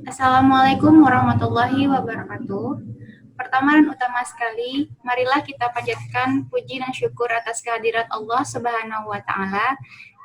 Assalamualaikum warahmatullahi wabarakatuh. Pertama dan utama sekali, marilah kita panjatkan puji dan syukur atas kehadirat Allah Subhanahu wa Ta'ala,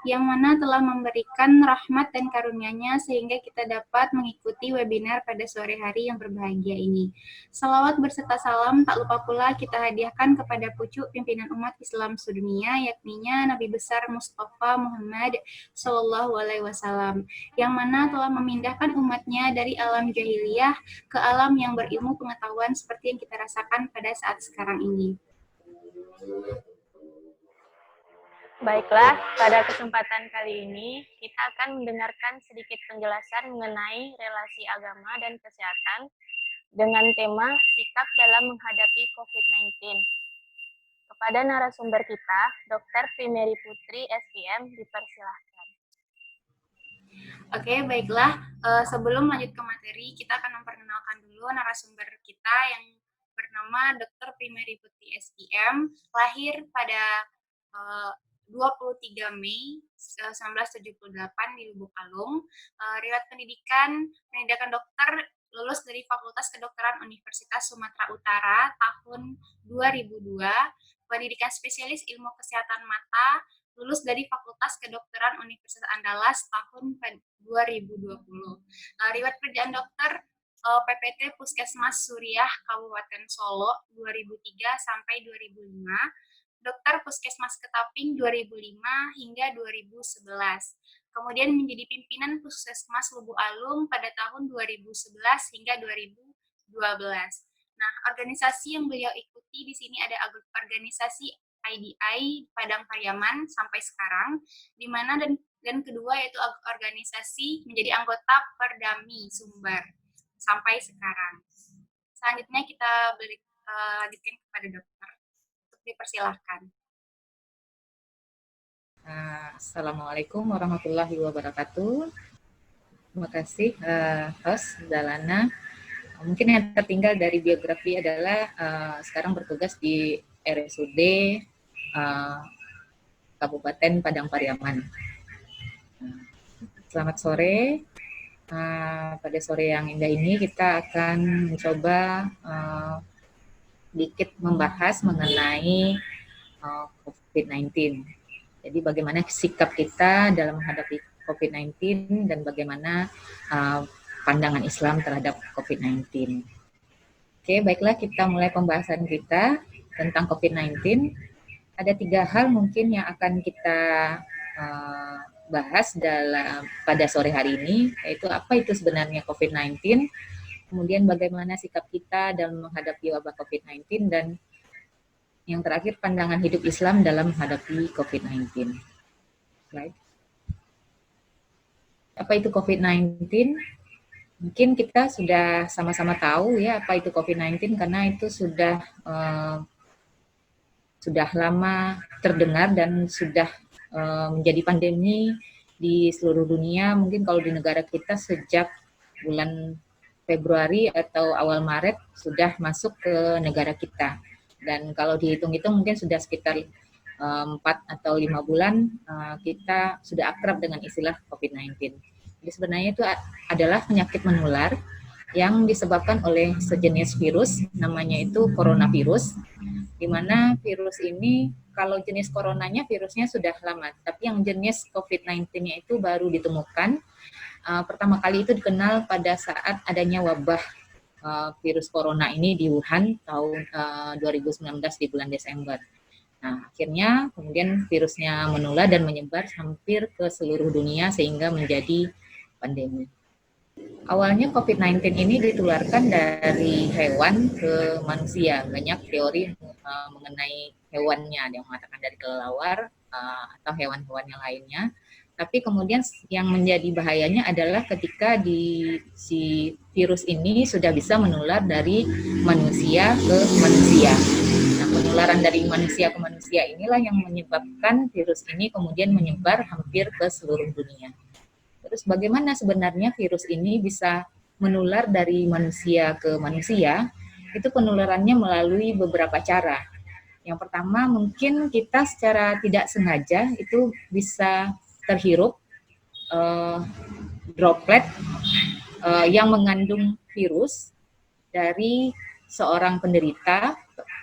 yang mana telah memberikan rahmat dan karunia-Nya sehingga kita dapat mengikuti webinar pada sore hari yang berbahagia ini. Salawat berserta salam tak lupa pula kita hadiahkan kepada pucuk pimpinan umat Islam sedunia, yakninya Nabi besar Mustafa Muhammad Sallallahu Alaihi Wasallam, yang mana telah memindahkan umatnya dari alam jahiliyah ke alam yang berilmu pengetahuan seperti yang kita rasakan pada saat sekarang ini. Baiklah, pada kesempatan kali ini kita akan mendengarkan sedikit penjelasan mengenai relasi agama dan kesehatan dengan tema sikap dalam menghadapi COVID-19. Kepada narasumber kita, Dr. Primeri Putri, SPM, dipersilahkan. Oke, baiklah. Sebelum lanjut ke materi, kita akan memperkenalkan dulu narasumber kita yang bernama Dr. Primeri Putri, SPM, lahir pada 23 Mei 1978 di Lubuk Alung. Riwayat pendidikan dokter, lulus dari Fakultas Kedokteran Universitas Sumatera Utara tahun 2002, pendidikan spesialis ilmu kesehatan mata, lulus dari Fakultas Kedokteran Universitas Andalas tahun 2020. Riwayat kerjaan dokter PPT Puskesmas Suriah Kabupaten Solo 2003 sampai 2005, dokter Puskesmas Ketaping 2005 hingga 2011. Kemudian menjadi pimpinan Puskesmas Lubuk Alung pada tahun 2011 hingga 2012. Nah, organisasi yang beliau ikuti di sini ada organisasi IDI Padang Pariaman sampai sekarang, di mana dan kedua yaitu organisasi menjadi anggota Perdami Sumbar sampai sekarang. Selanjutnya kita lanjutkan kepada dokter. Dipersilahkan. Assalamualaikum warahmatullahi wabarakatuh. Terima kasih host Dalana. Mungkin yang tertinggal dari biografi adalah sekarang bertugas di RSUD Kabupaten Padang Pariaman. Selamat sore. Pada sore yang indah ini kita akan mencoba sedikit membahas mengenai COVID-19. Jadi bagaimana sikap kita dalam menghadapi COVID-19 dan bagaimana pandangan Islam terhadap COVID-19. Oke, baiklah kita mulai pembahasan kita tentang COVID-19. Ada 3 hal mungkin yang akan kita bahas pada sore hari ini, yaitu apa itu sebenarnya COVID-19, kemudian bagaimana sikap kita dalam menghadapi wabah COVID-19, dan yang terakhir pandangan hidup Islam dalam menghadapi COVID-19. Right. Apa itu COVID-19? Mungkin kita sudah sama-sama tahu ya apa itu COVID-19 karena itu sudah lama terdengar dan sudah menjadi pandemi di seluruh dunia. Mungkin kalau di negara kita sejak bulan Februari atau awal Maret sudah masuk ke negara kita. Dan kalau dihitung-hitung mungkin sudah sekitar 4 atau 5 bulan kita sudah akrab dengan istilah COVID-19. Jadi sebenarnya itu adalah penyakit menular yang disebabkan oleh sejenis virus, namanya itu coronavirus, di mana virus ini kalau jenis coronanya virusnya sudah lama, tapi yang jenis COVID-19-nya itu baru ditemukan. Pertama kali itu dikenal pada saat adanya wabah virus corona ini di Wuhan tahun 2019 di bulan Desember. Nah, akhirnya kemudian virusnya menular dan menyebar hampir ke seluruh dunia sehingga menjadi pandemi. Awalnya COVID-19 ini ditularkan dari hewan ke manusia. Banyak teori mengenai hewannya, ada yang mengatakan dari kelelawar atau hewan-hewan yang lainnya. Tapi kemudian yang menjadi bahayanya adalah ketika si virus ini sudah bisa menular dari manusia ke manusia. Nah, penularan dari manusia ke manusia inilah yang menyebabkan virus ini kemudian menyebar hampir ke seluruh dunia. Terus bagaimana sebenarnya virus ini bisa menular dari manusia ke manusia? Itu penularannya melalui beberapa cara. Yang pertama mungkin kita secara tidak sengaja itu bisa terhirup droplet yang mengandung virus dari seorang penderita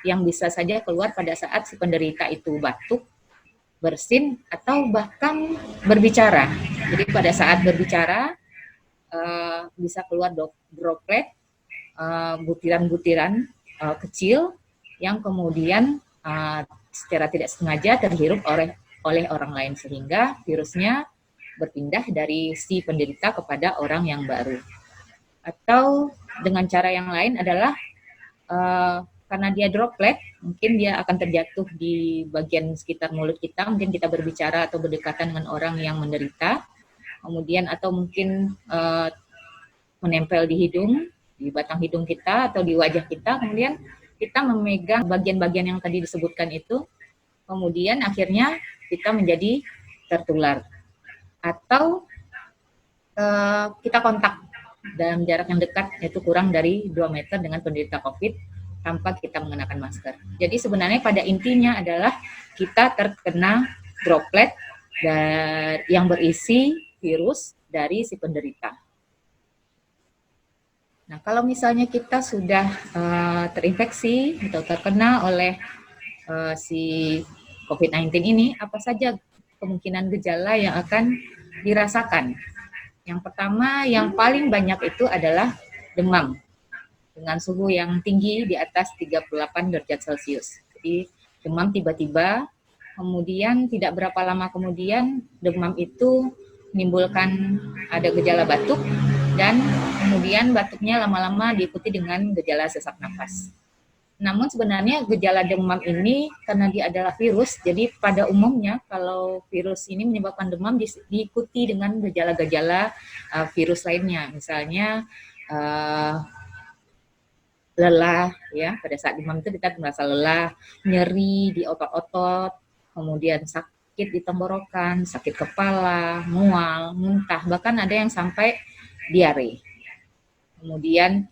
yang bisa saja keluar pada saat si penderita itu batuk, bersin, atau bahkan berbicara. Jadi pada saat berbicara bisa keluar droplet, butiran-butiran kecil yang kemudian secara tidak sengaja terhirup oleh orang lain, sehingga virusnya berpindah dari si penderita kepada orang yang baru. Atau dengan cara yang lain adalah karena dia droplet, mungkin dia akan terjatuh di bagian sekitar mulut kita, mungkin kita berbicara atau berdekatan dengan orang yang menderita, kemudian atau mungkin menempel di hidung, di batang hidung kita atau di wajah kita, kemudian kita memegang bagian-bagian yang tadi disebutkan itu, kemudian akhirnya kita menjadi tertular. Atau kita kontak dalam jarak yang dekat, yaitu kurang dari 2 meter dengan penderita COVID tanpa kita mengenakan masker. Jadi sebenarnya pada intinya adalah kita terkena droplet yang berisi virus dari si penderita. Nah, kalau misalnya kita sudah terinfeksi atau terkena oleh si COVID-19 ini, apa saja kemungkinan gejala yang akan dirasakan? Yang pertama, yang paling banyak itu adalah demam dengan suhu yang tinggi di atas 38 derajat Celcius. Jadi demam tiba-tiba, kemudian tidak berapa lama kemudian demam itu menimbulkan ada gejala batuk, dan kemudian batuknya lama-lama diikuti dengan gejala sesak nafas. Namun sebenarnya gejala demam ini karena dia adalah virus, jadi pada umumnya kalau virus ini menyebabkan demam diikuti dengan gejala-gejala virus lainnya, misalnya lelah, ya, pada saat demam itu kita merasa lelah, nyeri di otot-otot, kemudian sakit di tenggorokan, sakit kepala, mual, muntah, bahkan ada yang sampai diare. Kemudian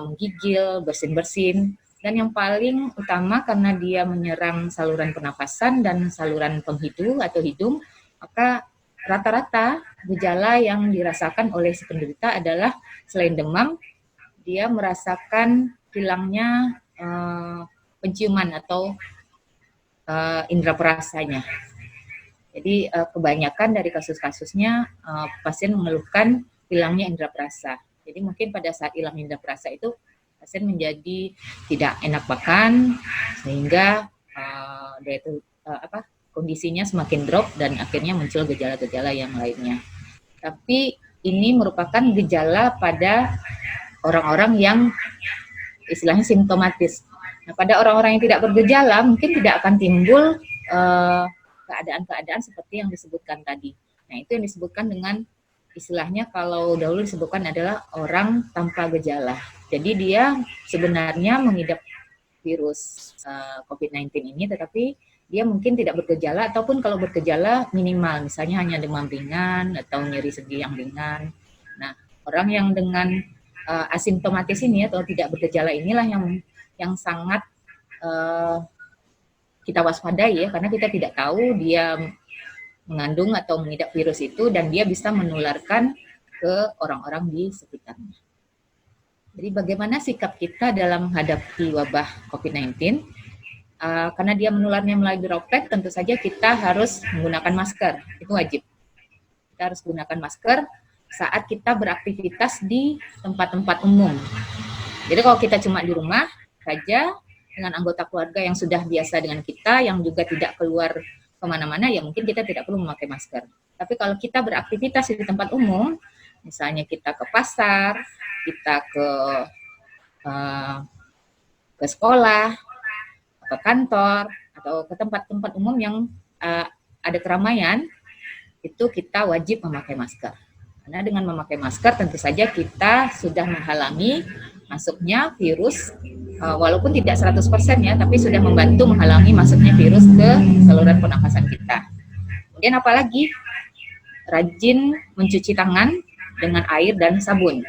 menggigil, bersin-bersin. Dan yang paling utama karena dia menyerang saluran pernafasan dan saluran penghidu atau hidung, maka rata-rata gejala yang dirasakan oleh si penderita adalah selain demam, dia merasakan hilangnya penciuman atau indera perasanya. Jadi kebanyakan dari kasus-kasusnya pasien mengeluhkan hilangnya indera perasa. Jadi mungkin pada saat hilang indera perasa itu pasien menjadi tidak enak makan, sehingga kondisinya semakin drop dan akhirnya muncul gejala-gejala yang lainnya. Tapi ini merupakan gejala pada orang-orang yang istilahnya simptomatis. Nah, pada orang-orang yang tidak bergejala mungkin tidak akan timbul keadaan-keadaan seperti yang disebutkan tadi. Nah, itu yang disebutkan dengan istilahnya kalau dahulu disebutkan adalah orang tanpa gejala. Jadi dia sebenarnya mengidap virus COVID-19 ini, tetapi dia mungkin tidak bergejala, ataupun kalau bergejala minimal, misalnya hanya demam ringan atau nyeri sendi yang ringan. Nah, orang yang dengan asimptomatis ini atau tidak bergejala inilah yang sangat kita waspadai, ya, karena kita tidak tahu dia mengandung atau mengidap virus itu dan dia bisa menularkan ke orang-orang di sekitarnya. Jadi bagaimana sikap kita dalam menghadapi wabah COVID-19? Karena dia menularnya melalui droplet, tentu saja kita harus menggunakan masker, itu wajib. Kita harus gunakan masker saat kita beraktivitas di tempat-tempat umum. Jadi kalau kita cuma di rumah saja dengan anggota keluarga yang sudah biasa dengan kita, yang juga tidak keluar kemana-mana, ya mungkin kita tidak perlu memakai masker. Tapi kalau kita beraktivitas di tempat umum, misalnya kita ke pasar, kita ke sekolah, ke kantor, atau ke tempat-tempat umum yang ada keramaian, itu kita wajib memakai masker. Karena dengan memakai masker tentu saja kita sudah menghalangi masuknya virus, walaupun tidak 100% ya, tapi sudah membantu menghalangi masuknya virus ke saluran pernafasan kita. Kemudian apalagi rajin mencuci tangan dengan air dan sabun.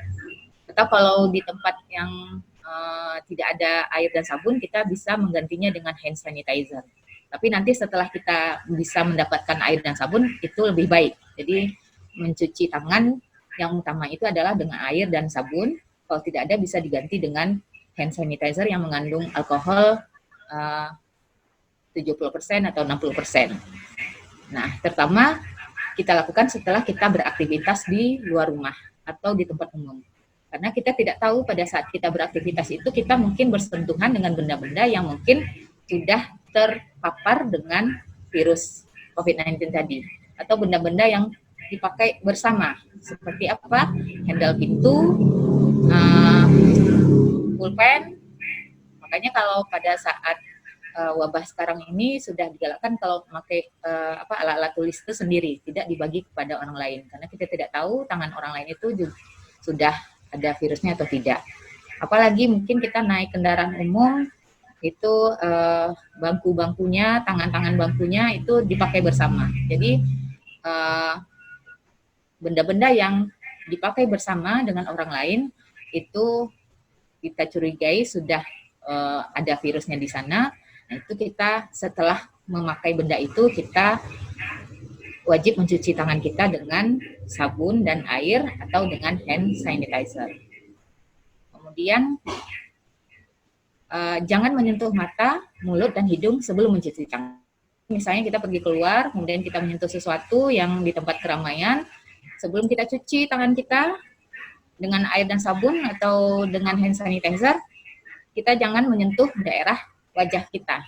Atau kalau di tempat yang tidak ada air dan sabun, kita bisa menggantinya dengan hand sanitizer. Tapi nanti setelah kita bisa mendapatkan air dan sabun, itu lebih baik. Jadi mencuci tangan yang utama itu adalah dengan air dan sabun. Kalau tidak ada bisa diganti dengan hand sanitizer yang mengandung alkohol 70% atau 60%. Nah, terutama kita lakukan setelah kita beraktivitas di luar rumah atau di tempat umum. Karena kita tidak tahu pada saat kita beraktivitas itu kita mungkin bersentuhan dengan benda-benda yang mungkin sudah terpapar dengan virus COVID-19 tadi. Atau benda-benda yang dipakai bersama. Seperti apa? Handle pintu, pulpen. Makanya kalau pada saat wabah sekarang ini sudah digalakkan kalau memakai alat-alat tulis itu sendiri, tidak dibagi kepada orang lain. Karena kita tidak tahu tangan orang lain itu juga sudah ada virusnya atau tidak. Apalagi mungkin kita naik kendaraan umum, itu bangku-bangkunya, tangan-tangan bangkunya itu dipakai bersama. Jadi benda-benda yang dipakai bersama dengan orang lain itu kita curigai sudah ada virusnya di sana. Nah, itu kita setelah memakai benda itu kita wajib mencuci tangan kita dengan sabun dan air atau dengan hand sanitizer. Kemudian jangan menyentuh mata, mulut, dan hidung sebelum mencuci tangan. Misalnya kita pergi keluar, kemudian kita menyentuh sesuatu yang di tempat keramaian, sebelum kita cuci tangan kita dengan air dan sabun atau dengan hand sanitizer, kita jangan menyentuh daerah wajah kita.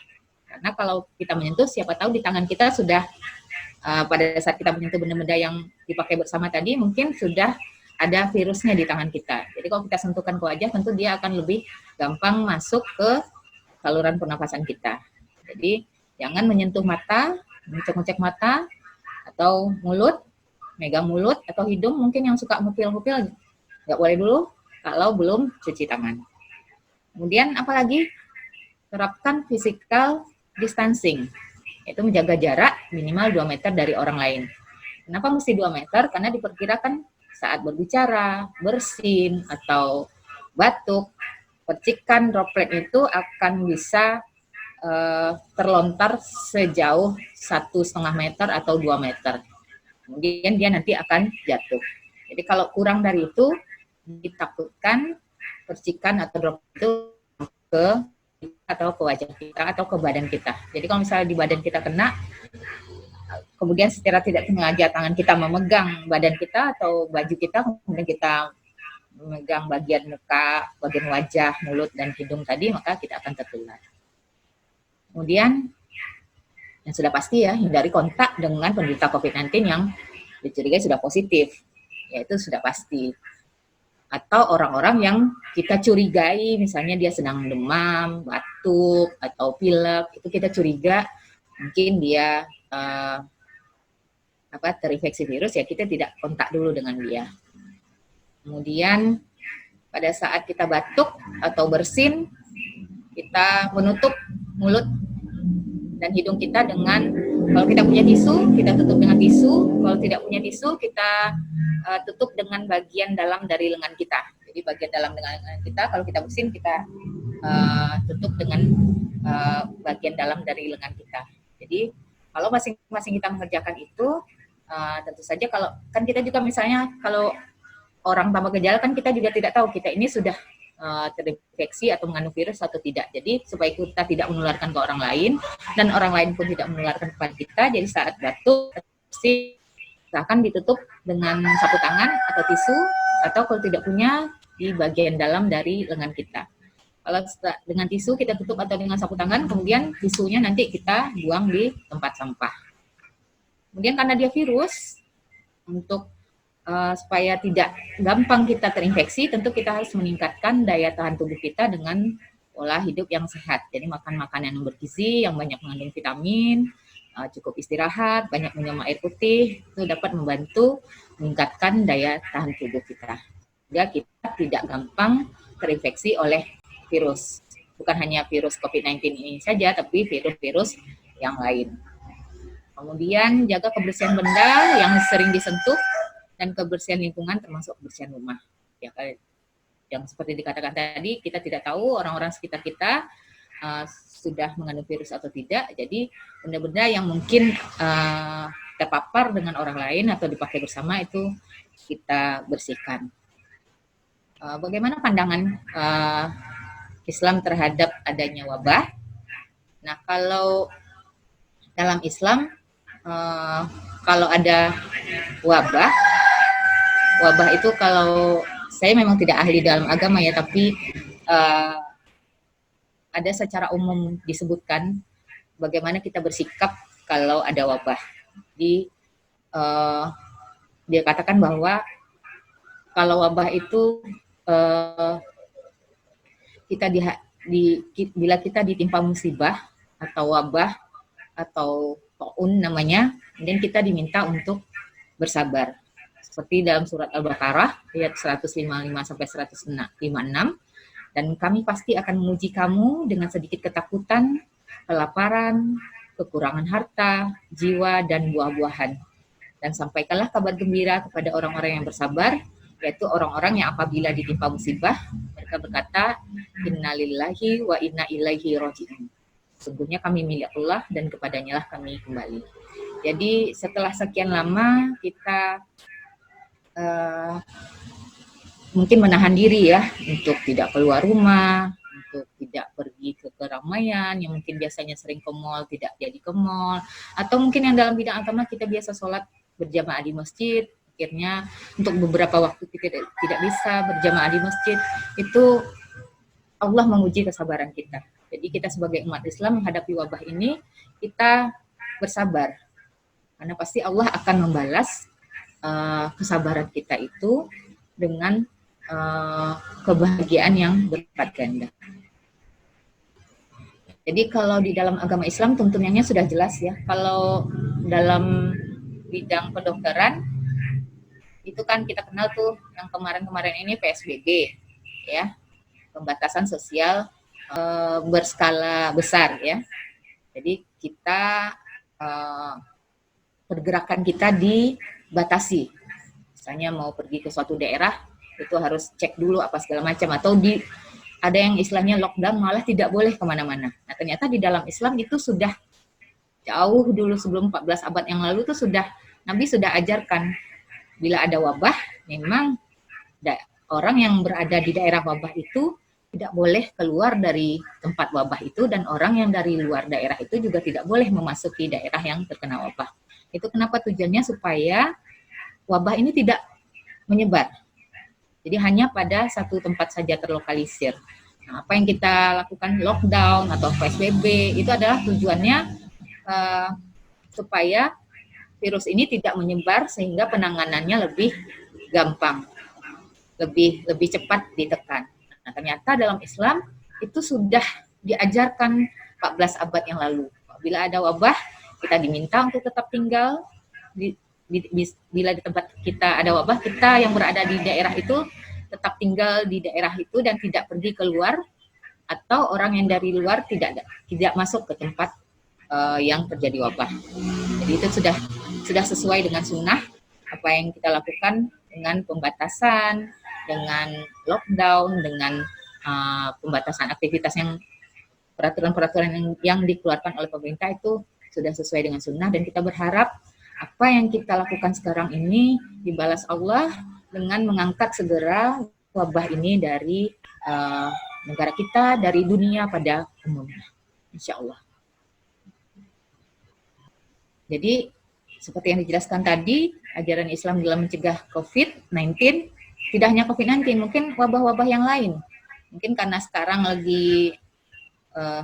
Karena kalau kita menyentuh, siapa tahu di tangan kita sudah, pada saat kita menyentuh benda-benda yang dipakai bersama tadi, mungkin sudah ada virusnya di tangan kita. Jadi kalau kita sentuhkan ke wajah, tentu dia akan lebih gampang masuk ke saluran pernapasan kita. Jadi jangan menyentuh mata, ngecek-ngecek mata, atau mulut, megang mulut, atau hidung mungkin yang suka ngupil-ngupil, nggak boleh dulu kalau belum cuci tangan. Kemudian apalagi terapkan physical distancing, yaitu menjaga jarak minimal 2 meter dari orang lain. Kenapa mesti 2 meter? Karena diperkirakan saat berbicara, bersin, atau batuk, percikan droplet itu akan bisa terlontar sejauh 1,5 meter atau 2 meter. Kemudian dia nanti akan jatuh. Jadi kalau kurang dari itu, ditakutkan percikan atau droplet itu ke wajah kita atau ke badan kita. Jadi kalau misalnya di badan kita kena, kemudian secara tidak sengaja tangan kita memegang badan kita atau baju kita, kemudian kita memegang bagian muka, bagian wajah, mulut, dan hidung tadi, maka kita akan tertular. Kemudian yang sudah pasti ya, hindari kontak dengan penderita COVID-19 yang dicurigai sudah positif, yaitu sudah pasti. Atau orang-orang yang kita curigai, misalnya dia sedang demam, batuk, atau pilek, itu kita curiga mungkin dia terinfeksi virus, ya kita tidak kontak dulu dengan dia. Kemudian pada saat kita batuk atau bersin, kita menutup mulut dan hidung kita dengan, kalau kita punya tisu, kita tutup dengan tisu. Kalau tidak punya tisu, kita tutup dengan bagian dalam dari lengan kita. Jadi bagian dalam dengan lengan kita, kalau kita bersin, kita tutup dengan bagian dalam dari lengan kita. Jadi kalau masing-masing kita mengerjakan itu, tentu saja kalau kan kita juga misalnya kalau orang tanpa gejala kan kita juga tidak tahu kita ini sudah terinfeksi atau mengandung virus atau tidak. Jadi supaya kita tidak menularkan ke orang lain dan orang lain pun tidak menularkan kepada kita, jadi saat batuk silahkan ditutup dengan sapu tangan atau tisu, atau kalau tidak punya di bagian dalam dari lengan kita. Kalau dengan tisu kita tutup atau dengan sapu tangan, kemudian tisunya nanti kita buang di tempat sampah. Kemudian karena dia virus, untuk supaya tidak gampang kita terinfeksi, tentu kita harus meningkatkan daya tahan tubuh kita dengan pola hidup yang sehat. Jadi makan makanan yang bergizi, yang banyak mengandung vitamin, cukup istirahat, banyak minum air putih, itu dapat membantu meningkatkan daya tahan tubuh kita. Sehingga kita tidak gampang terinfeksi oleh virus. Bukan hanya virus COVID-19 ini saja, tapi virus-virus yang lain. Kemudian jaga kebersihan benda yang sering disentuh dan kebersihan lingkungan termasuk kebersihan rumah. Ya, yang seperti dikatakan tadi, kita tidak tahu orang-orang sekitar kita sudah mengandung virus atau tidak. Jadi benda-benda yang mungkin terpapar dengan orang lain atau dipakai bersama itu kita bersihkan. Bagaimana pandangan Islam terhadap adanya wabah? Nah, kalau dalam Islam kalau ada wabah itu kalau saya memang tidak ahli dalam agama ya, tapi ada secara umum disebutkan bagaimana kita bersikap kalau ada wabah. Jadi dia katakan bahwa kalau wabah itu bila kita ditimpa musibah atau wabah atau taun namanya, kemudian kita diminta untuk bersabar. Seperti dalam surat Al-Baqarah ayat 155 sampai 156, dan kami pasti akan menguji kamu dengan sedikit ketakutan, kelaparan, kekurangan harta, jiwa, dan buah-buahan. Dan sampaikanlah kabar gembira kepada orang-orang yang bersabar, yaitu orang-orang yang apabila ditimpa musibah, mereka berkata, innalillahi wa inna ilaihi raji'un. Sesungguhnya kami milik Allah dan kepadanya lah kami kembali. Jadi setelah sekian lama kita mungkin menahan diri ya untuk tidak keluar rumah, untuk tidak pergi ke keramaian yang mungkin biasanya sering ke mall, tidak jadi ke mall, atau mungkin yang dalam bidang agama kita biasa sholat berjamaah di masjid, akhirnya untuk beberapa waktu kita tidak bisa berjamaah di masjid. Itu Allah menguji kesabaran kita. Jadi kita sebagai umat Islam menghadapi wabah ini, kita bersabar, karena pasti Allah akan membalas kesabaran kita itu dengan kebahagiaan yang berlipat ganda. Jadi kalau di dalam agama Islam tuntunannya sudah jelas ya. Kalau dalam bidang kedokteran itu kan kita kenal tuh yang kemarin-kemarin ini PSBB ya, pembatasan sosial berskala besar ya. Jadi kita pergerakan kita dibatasi. Misalnya mau pergi ke suatu daerah itu harus cek dulu apa segala macam, atau ada yang istilahnya lockdown, malah tidak boleh kemana-mana. Nah ternyata di dalam Islam itu sudah jauh dulu sebelum 14 abad yang lalu itu Nabi sudah ajarkan bila ada wabah memang orang yang berada di daerah wabah itu tidak boleh keluar dari tempat wabah itu, dan orang yang dari luar daerah itu juga tidak boleh memasuki daerah yang terkena wabah. Itu kenapa tujuannya supaya wabah ini tidak menyebar. Jadi hanya pada satu tempat saja terlokalisir. Nah, apa yang kita lakukan lockdown atau PSBB itu adalah tujuannya supaya virus ini tidak menyebar sehingga penanganannya lebih gampang, lebih cepat ditekan. Nah, ternyata dalam Islam itu sudah diajarkan 14 abad yang lalu. Bila ada wabah, kita diminta untuk tetap tinggal bila di tempat kita ada wabah, kita yang berada di daerah itu tetap tinggal di daerah itu dan tidak pergi keluar, atau orang yang dari luar tidak masuk ke tempat yang terjadi wabah. Jadi itu sudah sesuai dengan sunnah apa yang kita lakukan dengan pembatasan, dengan lockdown, dengan pembatasan aktivitas yang peraturan-peraturan yang dikeluarkan oleh pemerintah itu sudah sesuai dengan sunnah, dan kita berharap apa yang kita lakukan sekarang ini dibalas Allah dengan mengangkat segera wabah ini dari negara kita, dari dunia pada umumnya, insya Allah. Jadi seperti yang dijelaskan tadi, ajaran Islam dalam mencegah COVID-19, tidak hanya COVID-19, mungkin wabah-wabah yang lain. Mungkin karena sekarang lagi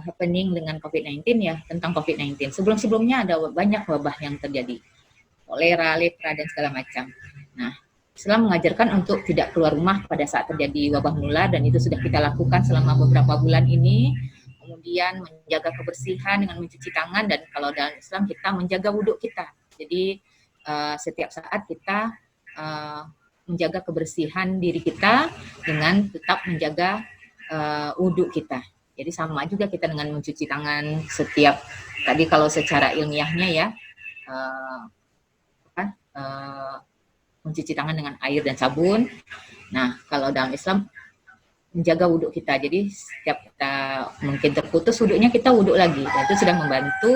happening dengan COVID-19 ya, tentang COVID-19. Sebelum-sebelumnya ada banyak wabah yang terjadi. Kolera, lepra, dan segala macam. Nah, Islam mengajarkan untuk tidak keluar rumah pada saat terjadi wabah menular, dan itu sudah kita lakukan selama beberapa bulan ini. Kemudian menjaga kebersihan dengan mencuci tangan, dan kalau dalam Islam kita menjaga wudhu kita. Jadi setiap saat kita menjaga kebersihan diri kita dengan tetap menjaga wudhu kita. Jadi sama juga kita dengan mencuci tangan setiap, tadi kalau secara ilmiahnya ya, mencuci tangan dengan air dan sabun. Nah, kalau dalam Islam menjaga wudhu kita. Jadi setiap kita mungkin terputus wudhunya, kita wudhu lagi. Dan itu sudah membantu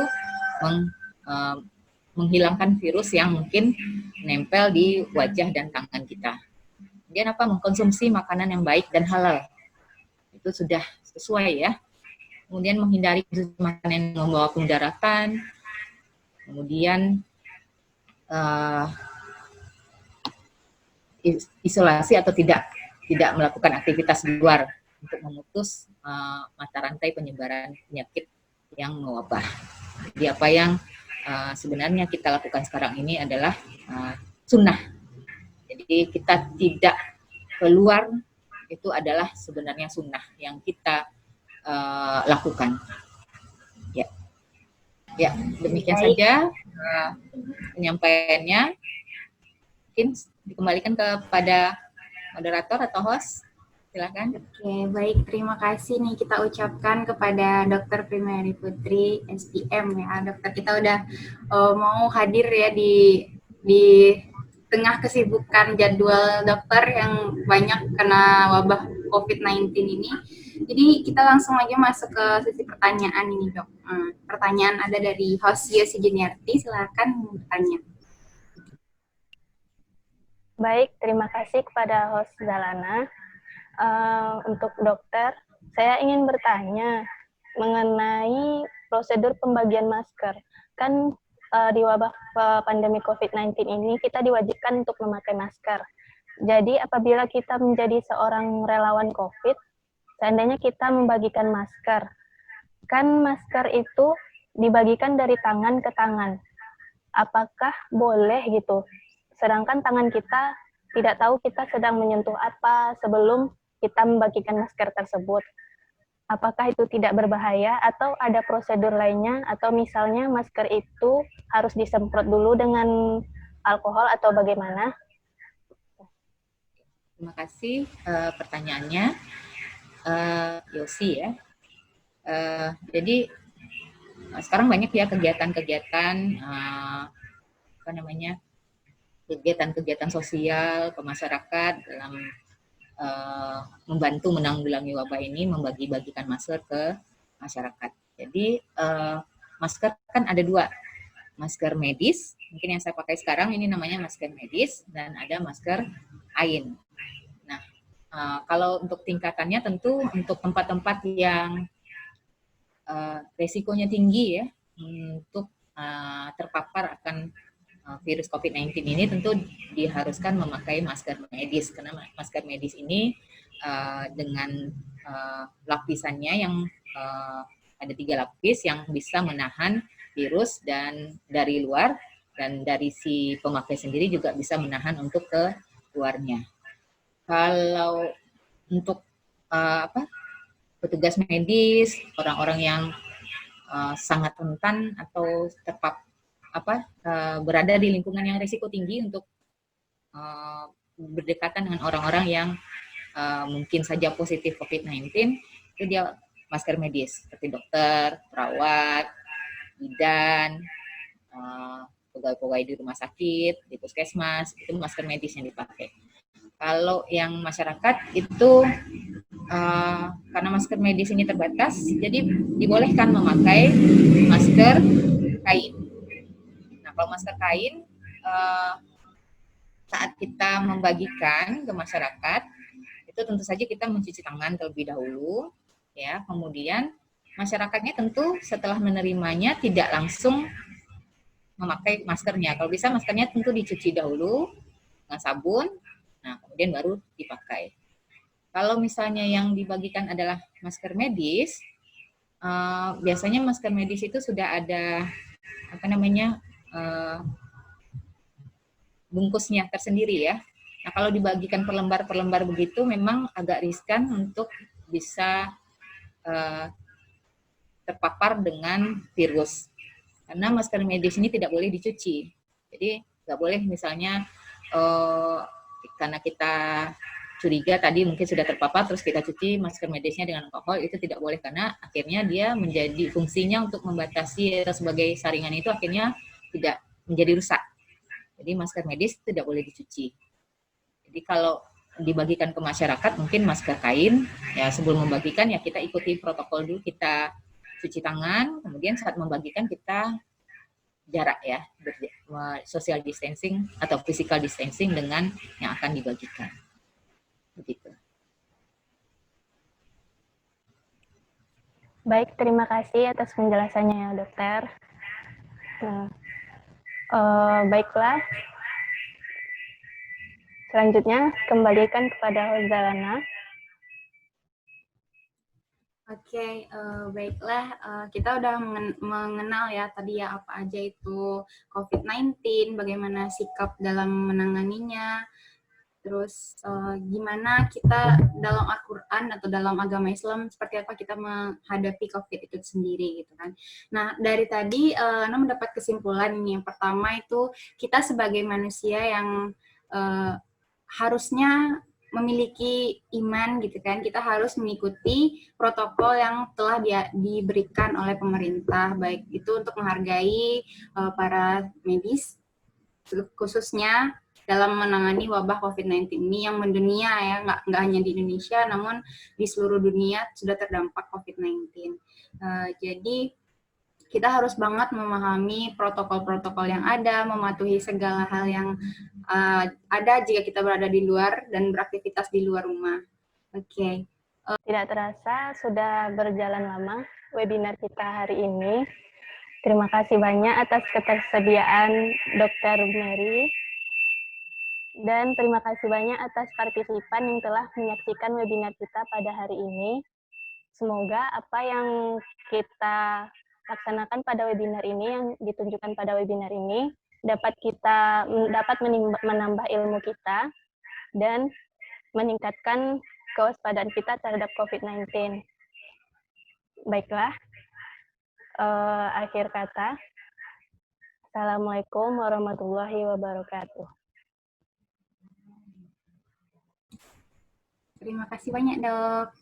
menghilangkan virus yang mungkin nempel di wajah dan tangan kita. Kemudian apa? Mengkonsumsi makanan yang baik dan halal. Itu sudah sesuai ya. Kemudian menghindari makanan yang membawa pendaratan. Kemudian isolasi atau tidak melakukan aktivitas di luar untuk memutus mata rantai penyebaran penyakit yang mewabah. Jadi apa yang sebenarnya kita lakukan sekarang ini adalah sunnah. Jadi kita tidak keluar, itu adalah sebenarnya sunnah yang kita lakukan. Ya, demikian saja penyampaiannya. Mungkin dikembalikan kepada moderator atau host. Silakan. Oke, baik. Terima kasih nih kita ucapkan kepada Dr. Primary Putri, SPM ya. Dokter kita udah mau hadir ya di tengah kesibukan jadwal dokter yang banyak kena wabah COVID-19 ini. Jadi kita langsung aja masuk ke sesi pertanyaan ini, Dok. Pertanyaan ada dari host Yosi Juniarti, silakan bertanya. Baik, terima kasih kepada host Zalana. Untuk dokter, saya ingin bertanya mengenai prosedur pembagian masker. Kan di wabah pandemi COVID-19 ini kita diwajibkan untuk memakai masker. Jadi apabila kita menjadi seorang relawan COVID, seandainya kita membagikan masker, kan masker itu dibagikan dari tangan ke tangan. Apakah boleh gitu? Sedangkan tangan kita tidak tahu kita sedang menyentuh apa sebelum kita membagikan masker tersebut. Apakah itu tidak berbahaya atau ada prosedur lainnya, atau misalnya masker itu harus disemprot dulu dengan alkohol atau bagaimana? Terima kasih pertanyaannya, Yosi ya. Jadi sekarang banyak ya kegiatan-kegiatan kegiatan-kegiatan sosial ke masyarakat dalam membantu menanggulangi wabah ini, membagi-bagikan masker ke masyarakat. Jadi masker kan ada dua, masker medis, mungkin yang saya pakai sekarang ini namanya masker medis, dan ada masker kain. Nah, kalau untuk tingkatannya tentu untuk tempat-tempat yang resikonya tinggi ya untuk terpapar akan virus COVID-19 ini tentu diharuskan memakai masker medis, karena masker medis ini dengan lapisannya yang ada 3 lapis yang bisa menahan virus dan dari luar, dan dari si pemakai sendiri juga bisa menahan untuk keluarnya. Kalau untuk petugas medis, orang-orang yang sangat rentan atau berada di lingkungan yang risiko tinggi untuk berdekatan dengan orang-orang yang mungkin saja positif COVID-19, itu dia masker medis seperti dokter, perawat, bidan, pegawai-pegawai di rumah sakit, di puskesmas, itu masker medis yang dipakai. Kalau yang masyarakat itu karena masker medis ini terbatas, jadi dibolehkan memakai masker kain. Kalau masker kain, saat kita membagikan ke masyarakat, itu tentu saja kita mencuci tangan terlebih dahulu, ya. Kemudian masyarakatnya tentu setelah menerimanya tidak langsung memakai maskernya. Kalau bisa maskernya tentu dicuci dahulu dengan sabun, nah kemudian baru dipakai. Kalau misalnya yang dibagikan adalah masker medis, biasanya masker medis itu sudah ada bungkusnya tersendiri ya. Nah, kalau dibagikan per lembar begitu memang agak riskan untuk bisa terpapar dengan virus. Karena masker medis ini tidak boleh dicuci. Jadi nggak boleh misalnya karena kita curiga tadi mungkin sudah terpapar terus kita cuci masker medisnya dengan alkohol, itu tidak boleh, karena akhirnya dia menjadi fungsinya untuk membatasi sebagai saringan itu akhirnya tidak menjadi rusak. Jadi masker medis tidak boleh dicuci. Jadi kalau dibagikan ke masyarakat mungkin masker kain, ya sebelum membagikan ya kita ikuti protokol dulu, kita cuci tangan, kemudian saat membagikan kita jarak ya, social distancing atau physical distancing dengan yang akan dibagikan. Begitu. Baik, terima kasih atas penjelasannya ya dokter. Nah, baiklah, selanjutnya kembalikan kepada Hozalana. Oke, baiklah, kita udah mengenal ya tadi ya apa aja itu COVID-19, bagaimana sikap dalam menanganinya, terus gimana kita dalam Al-Quran atau dalam agama Islam seperti apa kita menghadapi COVID itu sendiri gitu kan. Nah dari tadi Ana mendapat kesimpulan ini, yang pertama itu kita sebagai manusia yang harusnya memiliki iman gitu kan, kita harus mengikuti protokol yang telah diberikan oleh pemerintah, baik itu untuk menghargai para medis khususnya dalam menangani wabah COVID-19 ini yang mendunia ya, nggak hanya di Indonesia, namun di seluruh dunia sudah terdampak COVID-19. Jadi kita harus banget memahami protokol-protokol yang ada, mematuhi segala hal yang ada jika kita berada di luar dan beraktivitas di luar rumah. Oke. Tidak terasa sudah berjalan lama webinar kita hari ini. Terima kasih banyak atas ketersediaan Dr. Mary. Dan terima kasih banyak atas partisipan yang telah menyaksikan webinar kita pada hari ini. Semoga apa yang kita laksanakan pada webinar ini, yang ditunjukkan pada webinar ini, dapat menambah ilmu kita dan meningkatkan kewaspadaan kita terhadap COVID-19. Baiklah, akhir kata. Assalamualaikum warahmatullahi wabarakatuh. Terima kasih banyak, Dok.